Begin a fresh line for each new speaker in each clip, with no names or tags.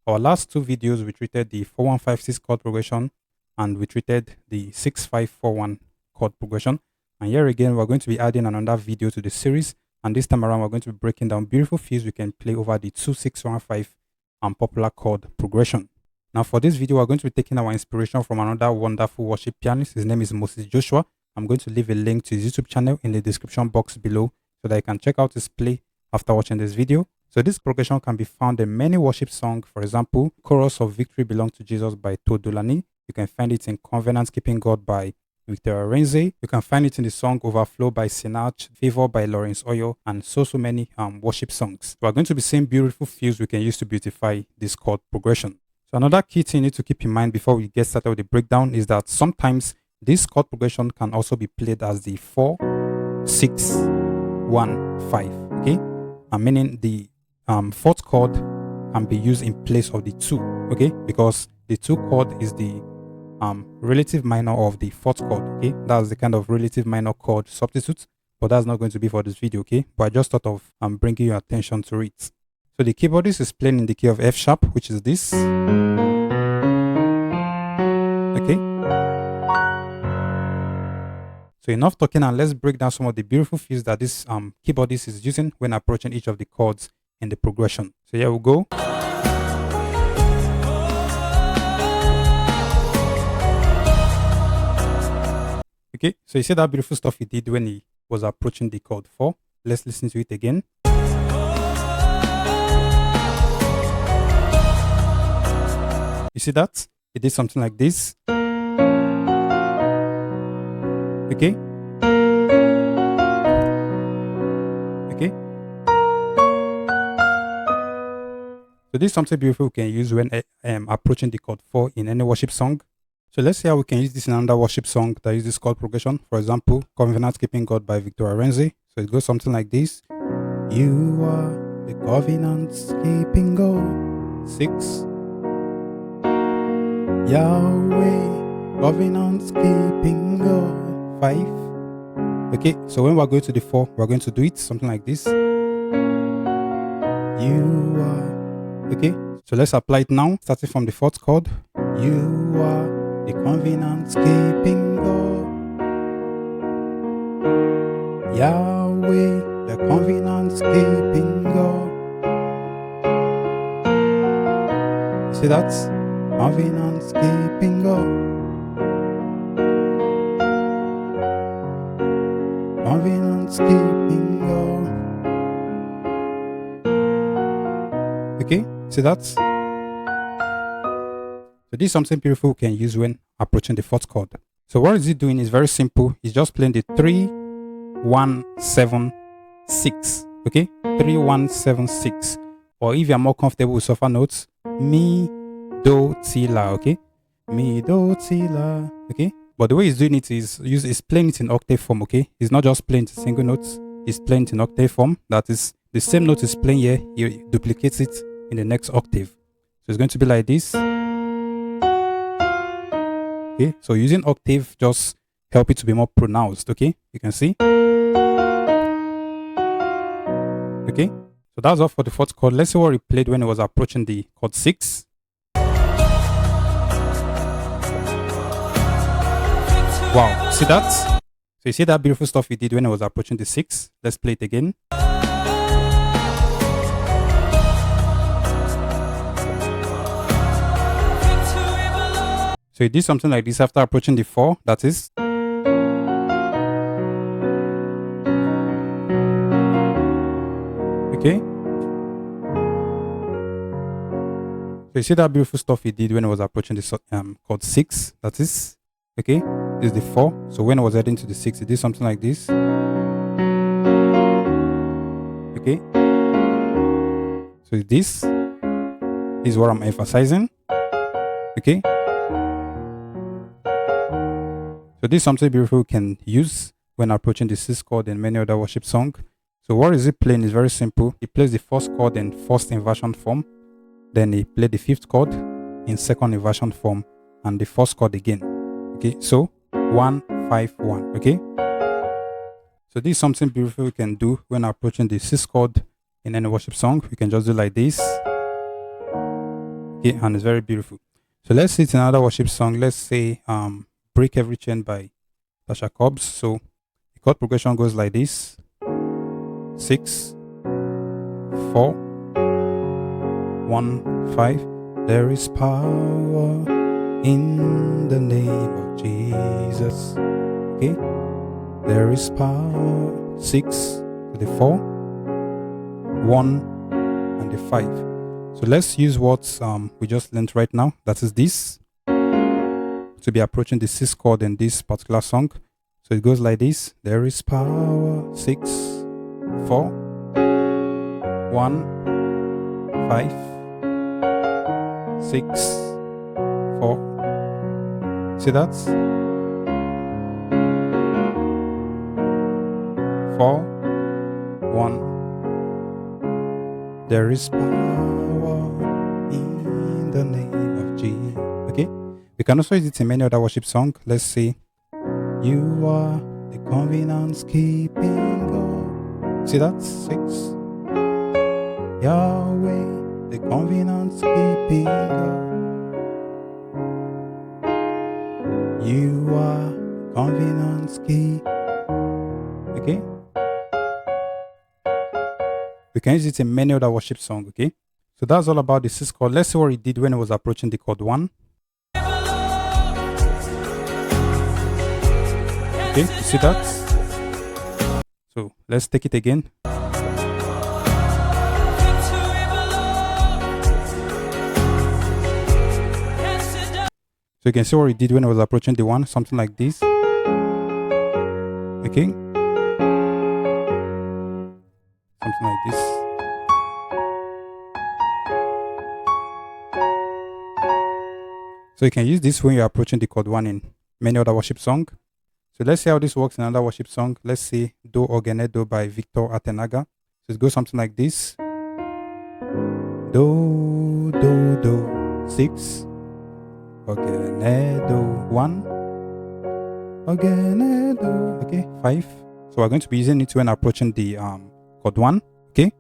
Our last two videos, we treated the 4156 chord progression and we treated the 6541 chord progression. And here again, we're going to be adding another video to the series. And this time around, we're going to be breaking down beautiful fills we can play over the 2615 popular chord progression. Now for this video, we're going to be taking our inspiration from another wonderful worship pianist. His name is Moses Joshua. I'm going to leave a link to his YouTube channel in the description box below so that you can check out his play after watching this video. So this progression can be found in many worship songs. For example, Chorus of Victory Belongs to Jesus by Diatonic. You can find it in Covenant Keeping God by Victor Arenze. You can find it in the song Overflow by Sinach, Favor by Lawrence Oyo, and so many worship songs. We are going to be seeing beautiful fills we can use to beautify this chord progression. So another key thing you need to keep in mind before we get started with the breakdown is that sometimes this chord progression can also be played as the 4-6-1-5. Okay, meaning the fourth chord can be used in place of the 2. Okay, because the 2 chord is the relative minor of the fourth chord. Okay, that's the kind of relative minor chord substitute, but that's not going to be for this video. Okay, but I just thought of bringing your attention to it. So the keyboardist is playing in the key of F sharp, which is this. Okay, so enough talking, and let's break down some of the beautiful fills that this keyboardist is using when approaching each of the chords in the progression. So here we go. Okay, so you see that beautiful stuff he did when he was approaching the chord 4. Let's listen to it again. You see that? He did something like this. Okay. Okay. So this is something beautiful we can use when approaching the chord 4 in any worship song. So let's see how we can use this in another worship song that uses this chord progression. For example, Covenant Keeping God by Victor Arenze. So it goes something like this. You are the covenant keeping God. 6. Yahweh, covenant keeping God. 5. Okay, so when we're going to the 4, we're going to do it something like this. You are. Okay, so let's apply it now, starting from the 4th chord. You are the covenant keeping God. Yahweh, the covenant keeping God. You see that? Covenant keeping God. Covenant keeping God. Okay, see that? So this is something beautiful we can use when approaching the 4th chord. So what is he doing is very simple. He's just playing the 3-1-7-6. Okay, 3-1-7-6. Or if you're more comfortable with softer notes, mi, do, ti, la. Okay, mi, do, ti, la. Okay, but the way he's doing it is he's playing it in octave form. Okay, he's not just playing single notes. He's playing it in octave form. That is the same note he's playing here. He duplicates it in the next octave. So it's going to be like this. Okay, so using octave just help it to be more pronounced. Okay, you can see. Okay, so that's all for the 4th chord. Let's see what he played when he was approaching the chord 6. Wow, see that? So you see that beautiful stuff he did when he was approaching the 6. Let's play it again. So he did something like this after approaching the 4, that is. Okay. So you see that beautiful stuff he did when he was approaching the chord 6, that is. Okay, this is the 4. So when I was heading to the 6, he did something like this. Okay. So this is what I'm emphasizing. Okay. So this is something beautiful we can use when approaching the 6th chord in many other worship songs. So what is he playing is very simple. He plays the 1st chord in 1st inversion form. Then he played the 5th chord in 2nd inversion form and the 1st chord again. Okay, so 1-5-1. Okay. So this is something beautiful we can do when approaching the 6th chord in any worship song. We can just do like this. Okay, and it's very beautiful. So let's see it's another worship song. Let's say Break Every Chain by Tasha Cobbs. So the chord progression goes like this: 6, 4, 1, 5. There is power in the name of Jesus. Okay, there is power. 6 to the 4, 1, and the 5. So let's use what we just learned right now. That is this, to be approaching the 6th chord in this particular song. So it goes like this: there is power. 6, 4, 1, 5, 6, 4. See that? 4, 1. There is power in the name of Jesus. Okay, we can also use it in many other worship songs. Let's say, you are the covenant keeping God. See that? 6. Yahweh, the covenant keeping God. You are covenant keeping. Okay, we can use it in many other worship songs. Okay, so that's all about the 6th chord. Let's see what it did when it was approaching the chord 1. Okay, you see that? So let's take it again. So you can see what it did when I was approaching the 1, something like this. Okay, something like this. So you can use this when you're approaching the chord 1 in many other worship songs. So let's see how this works in another worship song. Let's see Do Organedo by Victor Atenaga. So it goes something like this: Do, do, do, 6, Organedo, 1, Organedo, okay, 5. So we're going to be using it when approaching the chord 1, okay,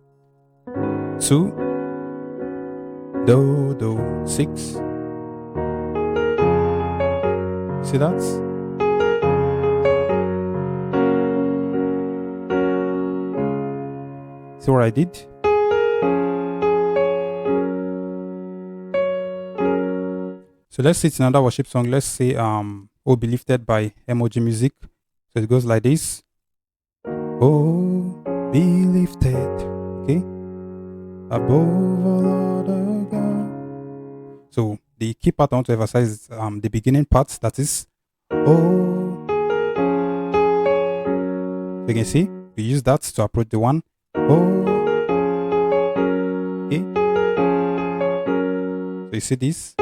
2, Do, do, 6. See that? See what I did? So let's see it's another worship song. Let's say Oh Be Lifted by MOG Music. So it goes like this: Oh, be lifted, okay, above all other God. So the key part I want to emphasize is the beginning part, that is oh. So you can see we use that to approach the 1. Oh, okay. So you see this?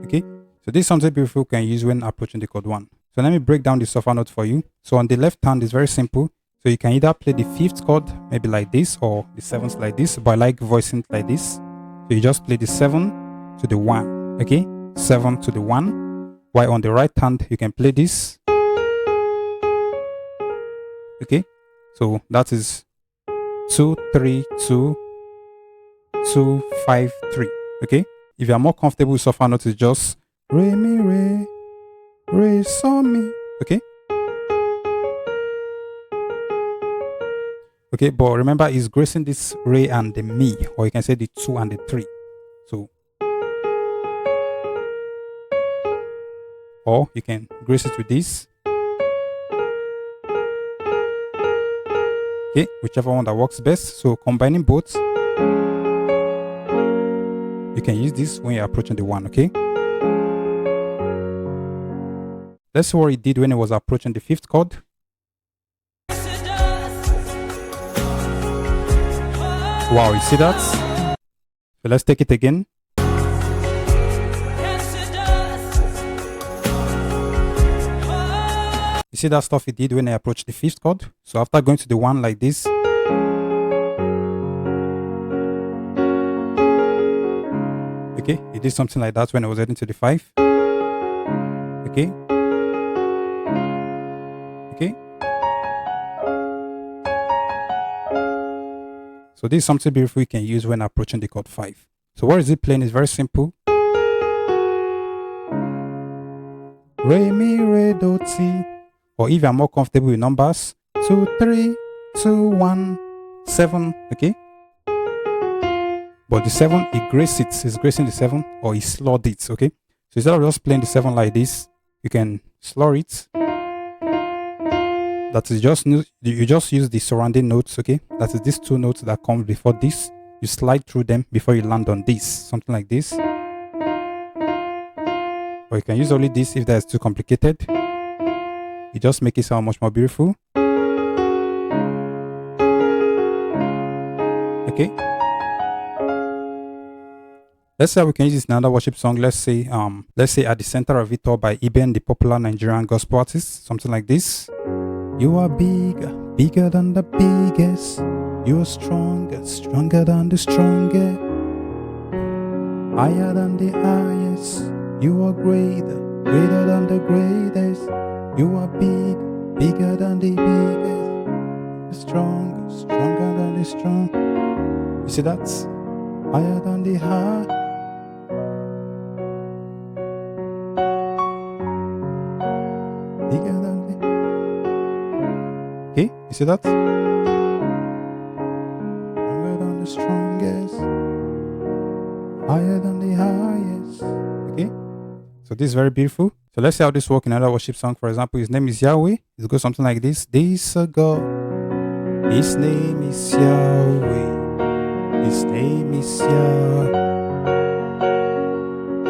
Okay. So this is something beautiful you can use when approaching the chord 1. So let me break down the sofa note for you. So on the left hand is very simple. So you can either play the 5th chord, maybe like this, or the 7th like this, but I like voicing like this. So you just play the 7 to the 1, okay? 7 to the 1. While on the right hand, you can play this. Okay? So that is 2, 3, 2, 2, 5, 3. Okay? If you are more comfortable with sofa notes, it's just re, mi, re, re, so, mi. Okay? Okay, but remember, it's gracing this re and the mi, or you can say the 2 and the 3. So, or you can grace it with this. Okay, whichever one that works best. So combining both, you can use this when you're approaching the 1, okay? Let's see what it did when it was approaching the 5th chord. Wow, you see that? So let's take it again. You see that stuff it did when I approached the 5th chord? So after going to the 1 like this, okay, it did something like that when I was heading to the 5. Okay. Okay. So this is something beautiful you can use when approaching the chord 5. So what is it playing is very simple. Re, mi, re, do, ti. Or if you are more comfortable with numbers, 2, 3, 2, 1, 7, okay? But the 7, it graces it, it's gracing the 7, or it slurred it, okay? So instead of just playing the 7 like this, you can slur it. That is you just use the surrounding notes, okay? That is these 2 notes that come before this. You slide through them before you land on this, something like this. Or you can use only this if that is too complicated. You just make it sound much more beautiful. Okay. Let's say we can use this in another worship song. Let's say At the Center of It All by Eben, the popular Nigerian gospel artist, something like this. You are big, bigger than the biggest. You are stronger, stronger than the strongest. Higher than the highest. You are greater, greater than the greatest. You are big, bigger than the biggest. Stronger, stronger than the strong. You see that? Higher than the high. Bigger than the... Okay, you see that? Stronger than the strongest. Higher than the highest. Okay? So this is very beautiful. So let's see how this works in another worship song. For example, his name is Yahweh. It goes something like this. This God. His name is Yahweh. His name is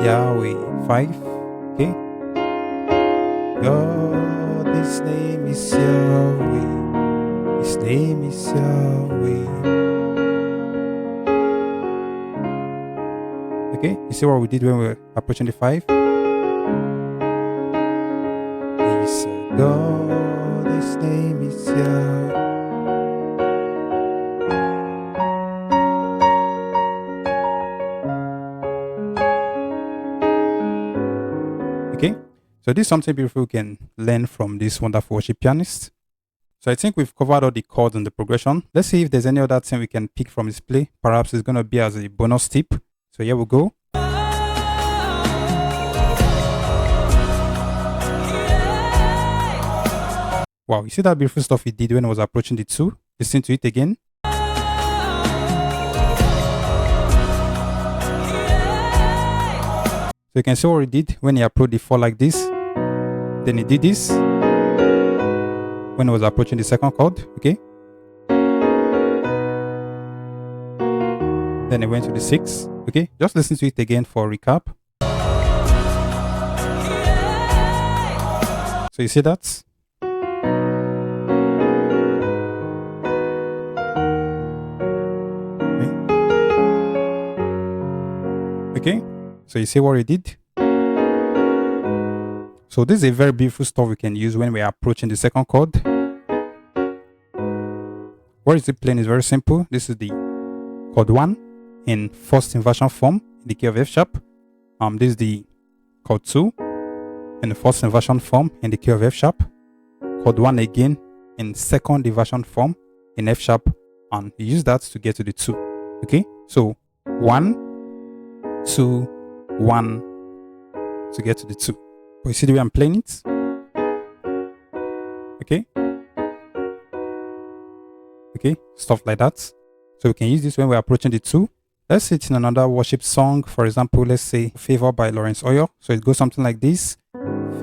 Yahweh. 5. Okay. God, his name is Yahweh. His name is Yahweh. Okay, you see what we did when we were approaching the 5? He's God, his name is Yahweh. Okay, so this is something beautiful we can learn from this wonderful worship pianist. So I think we've covered all the chords and the progression. Let's see if there's any other thing we can pick from his play. Perhaps it's going to be as a bonus tip. So here we go. Wow, you see that beautiful stuff he did when I was approaching the 2? Listen to it again. So you can see what he did when he approached the 4 like this. Then he did this when he was approaching the 2nd chord, okay? Then he went to the 6, okay? Just listen to it again for a recap. So you see that? Okay, so you see what he did? So this is a very beautiful stuff we can use when we are approaching the 2nd chord. What is it playing is very simple. This is the chord 1 in 1st inversion form in the key of F sharp. This is the chord 2 in the 1st inversion form in the key of F sharp. Chord 1 again in 2nd inversion form in F sharp, and you use that to get to the 2. Okay, so 1, 2, 1 to get to the 2. But you see the way I'm playing it? Okay. Okay, stuff like that. So we can use this when we're approaching the 2. Let's say it's in another worship song. For example, let's say Favor by Lawrence Oyor. So it goes something like this.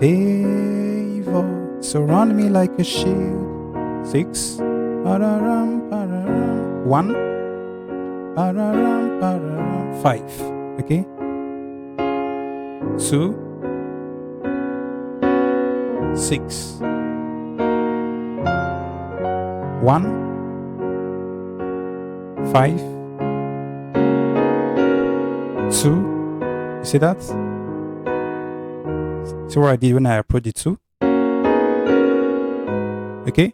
Favor, surround me like a shield. 6. 1. 5. Okay. 2. 6. 1. 5. 2. You see that? See what I did when I approached the 2? Okay.